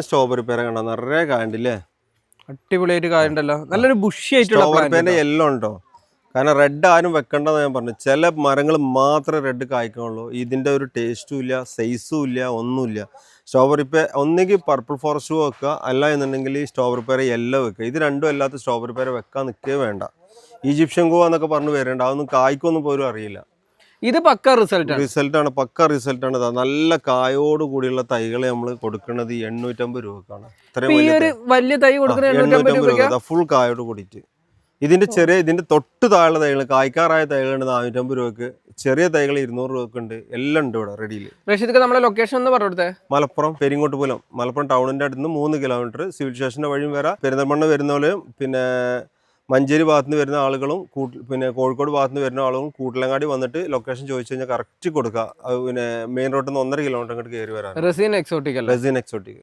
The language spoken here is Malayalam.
സ്ട്രോബെറി പേര കണ്ടോ, നിറയെ കായണ്ടല്ലേ, അടിപൊളിയായിട്ട് കായുണ്ടല്ലോ. നല്ലൊരു ബുഷി ആയിട്ടുള്ള സ്ട്രോബെറി പേര യെല്ലോ ഉണ്ടോ? കാരണം റെഡ് ആരും വെക്കണ്ടെന്ന് ഞാൻ പറഞ്ഞു. ചില മരങ്ങൾ മാത്രമേ റെഡ് കായ്ക്കുള്ളൂ. ഇതിന്റെ ഒരു ടേസ്റ്റും ഇല്ല, സൈസും ഇല്ല, ഒന്നുമില്ല. സ്ട്രോബെറി പേ ഒന്നെങ്കിൽ പർപ്പിൾ ഫോറസ്റ്റ് വെക്കുക, അല്ല എന്നുണ്ടെങ്കിൽ ഈ സ്ട്രോബെറി പേര യെല്ലോ വെക്കുക. ഇത് രണ്ടും അല്ലാത്ത സ്ട്രോബെറി പേര വെക്കാൻ നിൽക്കേ വേണ്ട. ഈജിപ്ഷ്യൻ ഗോവ എന്നൊക്കെ പറഞ്ഞു വരുന്നുണ്ട്, അതൊന്നും കായ്ക്കൊന്നും പോലും അറിയില്ല. ഇത് പക്ക റിസൾട്ടാണ്, പക്ക റിസൾട്ടാണ്. നല്ല കായോട് കൂടിയുള്ള തൈകൾ നമ്മൾ കൊടുക്കുന്നത് 850 രൂപക്കാണ്. വലിയ തൈ കൊടുക്കുന്നത് 850 രൂപ ഫുൾ കായോട് കൂടിയിട്ട്. ഇതിന്റെ തൊട്ട് താഴെ തൈകൾ, കായ്ക്കാറായ തൈകളുണ്ട് 450 രൂപക്ക്, ചെറിയ തൈകൾ 200 രൂപക്ക് ഉണ്ട്. എല്ലാം ഉണ്ട് ഇവിടെ റെഡിയിൽ. നമ്മുടെ ലൊക്കേഷൻ ഒന്ന് പറഞ്ഞോടുത്തേ. മലപ്പുറം പെരിങ്ങോട്ടുപുലം, മലപ്പുറം ടൗണിന്റെ അടുത്ത് നിന്ന് 3 കിലോമീറ്റർ. സിവിൽ സ്റ്റേഷന്റെ വഴിയും വരാം. പെരിന്തൽമണ്ണ വരുന്നവരും പിന്നെ മഞ്ചേരി ഭാഗത്ത് നിന്ന് വരുന്ന ആളുകളും പിന്നെ കോഴിക്കോട് ഭാഗത്ത് നിന്ന് വരുന്ന ആളുകളും കൂട്ടിലങ്ങാടി വന്നിട്ട് ലൊക്കേഷൻ ചോദിച്ചു കഴിഞ്ഞാൽ കറക്റ്റ് കൊടുക്കുക. പിന്നെ മെയിൻ റോഡിൽ നിന്ന് 1.5 കിലോമീറ്റർ അങ്ങോട്ട് കയറി വരാം. Resin exotic.